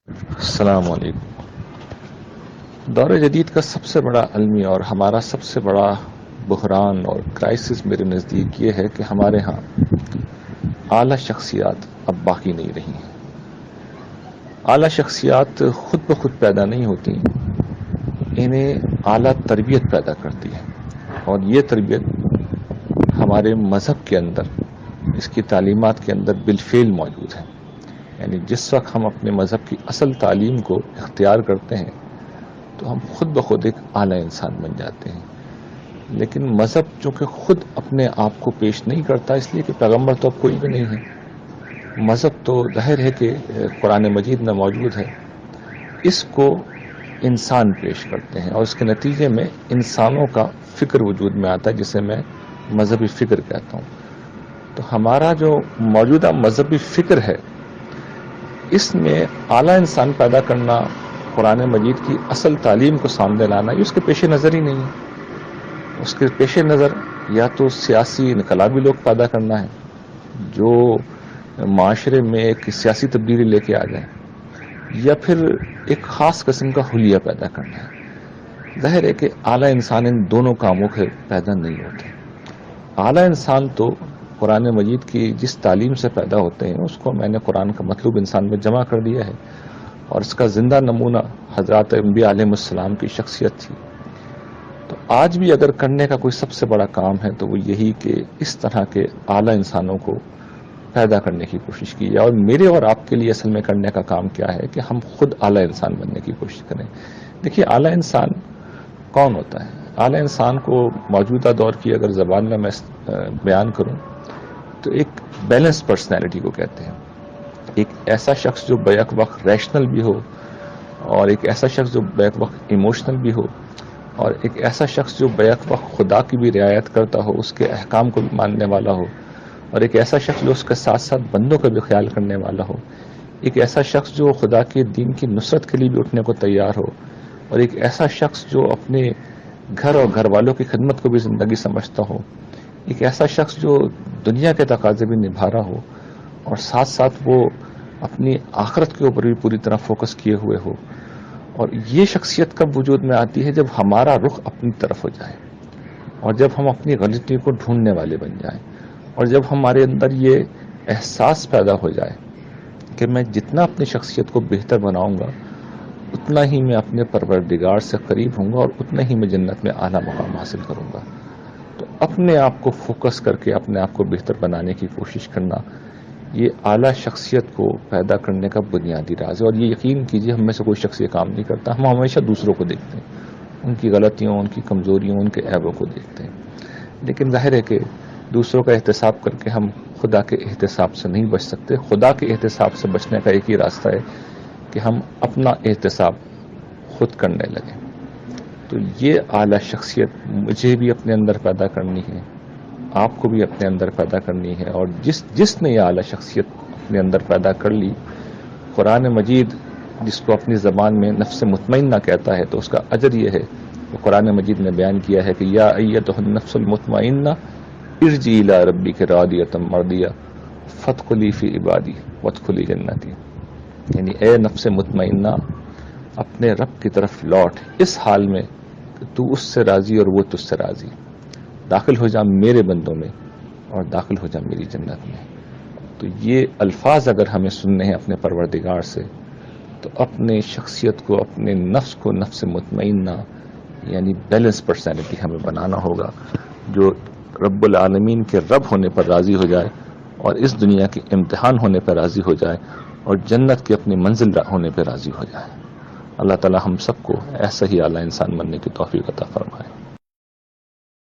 السلام علیکم۔ دور جدید کا سب سے بڑا علمی اور ہمارا سب سے بڑا بحران اور کرائسس میرے نزدیک یہ ہے کہ ہمارے ہاں اعلیٰ شخصیات اب باقی نہیں رہی ہیں۔ اعلیٰ شخصیات خود بخود پیدا نہیں ہوتی، انہیں اعلیٰ تربیت پیدا کرتی ہے، اور یہ تربیت ہمارے مذہب کے اندر، اس کی تعلیمات کے اندر بالفعل موجود ہے۔ یعنی جس وقت ہم اپنے مذہب کی اصل تعلیم کو اختیار کرتے ہیں تو ہم خود بخود ایک اعلیٰ انسان بن جاتے ہیں۔ لیکن مذہب چونکہ خود اپنے آپ کو پیش نہیں کرتا، اس لیے کہ پیغمبر تو اب کوئی بھی نہیں ہے، مذہب تو ظاہر ہے کہ قرآن مجید میں موجود ہے، اس کو انسان پیش کرتے ہیں، اور اس کے نتیجے میں انسانوں کا فکر وجود میں آتا ہے، جسے میں مذہبی فکر کہتا ہوں۔ تو ہمارا جو موجودہ مذہبی فکر ہے، اس میں اعلیٰ انسان پیدا کرنا، قرآن مجید کی اصل تعلیم کو سامنے لانا، یہ اس کے پیش نظر ہی نہیں ہے۔ اس کے پیش نظر یا تو سیاسی انقلابی لوگ پیدا کرنا ہے جو معاشرے میں ایک سیاسی تبدیلی لے کے آ جائیں، یا پھر ایک خاص قسم کا حلیہ پیدا کرنا ہے۔ ظاہر ہے کہ اعلیٰ انسان ان دونوں کاموں کے پیدا نہیں ہوتے۔ اعلیٰ انسان تو قرآن مجید کی جس تعلیم سے پیدا ہوتے ہیں، اس کو میں نے قرآن کا مطلوب انسان میں جمع کر دیا ہے، اور اس کا زندہ نمونہ حضرات انبیاء علیہ السلام کی شخصیت تھی۔ تو آج بھی اگر کرنے کا کوئی سب سے بڑا کام ہے تو وہ یہی کہ اس طرح کے اعلیٰ انسانوں کو پیدا کرنے کی کوشش کی جائے۔ اور میرے اور آپ کے لیے اصل میں کرنے کا کام کیا ہے کہ ہم خود اعلیٰ انسان بننے کی کوشش کریں۔ دیکھیے، اعلیٰ انسان کون ہوتا ہے؟ اعلیٰ انسان کو موجودہ دور کی اگر زبان میں بیان کروں تو ایک بیلنس پرسنالٹی کو کہتے ہیں۔ ایک ایسا شخص جو بیک وقت ریشنل بھی ہو، اور ایک ایسا شخص جو بیک وقت ایموشنل بھی ہو، اور ایک ایسا شخص جو بیک وقت خدا کی بھی رعایت کرتا ہو، اس کے احکام کو بھی ماننے والا ہو، اور ایک ایسا شخص جو اس کے ساتھ ساتھ بندوں کا بھی خیال کرنے والا ہو، ایک ایسا شخص جو خدا کے دین کی نصرت کے لیے بھی اٹھنے کو تیار ہو، اور ایک ایسا شخص جو اپنے گھر اور گھر والوں کی خدمت کو بھی زندگی سمجھتا ہو، ایک ایسا شخص جو دنیا کے تقاضے بھی نبھا رہا ہو، اور ساتھ ساتھ وہ اپنی آخرت کے اوپر بھی پوری طرح فوکس کیے ہوئے ہو۔ اور یہ شخصیت کب وجود میں آتی ہے؟ جب ہمارا رخ اپنی طرف ہو جائے، اور جب ہم اپنی غلطی کو ڈھونڈنے والے بن جائیں، اور جب ہمارے اندر یہ احساس پیدا ہو جائے کہ میں جتنا اپنی شخصیت کو بہتر بناؤں گا، اتنا ہی میں اپنے پروردگار سے قریب ہوں گا، اور اتنا ہی میں جنت میں اعلیٰ مقام حاصل کروں گا۔ تو اپنے آپ کو فوکس کر کے اپنے آپ کو بہتر بنانے کی کوشش کرنا، یہ اعلیٰ شخصیت کو پیدا کرنے کا بنیادی راز ہے۔ اور یہ یقین کیجئے، ہم میں سے کوئی شخص یہ کام نہیں کرتا، ہم ہمیشہ دوسروں کو دیکھتے ہیں، ان کی غلطیوں، ان کی کمزوریوں، ان کے عیبوں کو دیکھتے ہیں۔ لیکن ظاہر ہے کہ دوسروں کا احتساب کر کے ہم خدا کے احتساب سے نہیں بچ سکتے۔ خدا کے احتساب سے بچنے کا ایک ہی راستہ ہے کہ ہم اپنا احتساب خود کرنے لگیں۔ تو یہ اعلیٰ شخصیت مجھے بھی اپنے اندر پیدا کرنی ہے، آپ کو بھی اپنے اندر پیدا کرنی ہے، اور جس نے یہ اعلیٰ شخصیت اپنے اندر پیدا کر لی، قرآن مجید جس کو اپنی زبان میں نفس مطمئنہ کہتا ہے، تو اس کا اجر یہ ہے کہ قرآن مجید نے بیان کیا ہے کہ یا ایتھا النفس المطمئنہ ارجعی الی ربک راضیۃ مرضیہ فادخلی فی عبادی وادخلی جنتی۔ یعنی اے نفس مطمئنہ، اپنے رب کی طرف لوٹ اس حال میں کہ تو اس سے راضی اور وہ تجھ سے راضی، داخل ہو جا میرے بندوں میں، اور داخل ہو جا میری جنت میں۔ تو یہ الفاظ اگر ہمیں سننے ہیں اپنے پروردگار سے، تو اپنے شخصیت کو، اپنے نفس کو نفس مطمئنہ یعنی بیلنس پرسنالٹی ہمیں بنانا ہوگا، جو رب العالمین کے رب ہونے پر راضی ہو جائے، اور اس دنیا کے امتحان ہونے پر راضی ہو جائے، اور جنت کی اپنی منزل ہونے پر راضی ہو جائے۔ اللہ تعالی ہم سب کو ایسا ہی اعلیٰ انسان بننے کی توفیق عطا فرمائے۔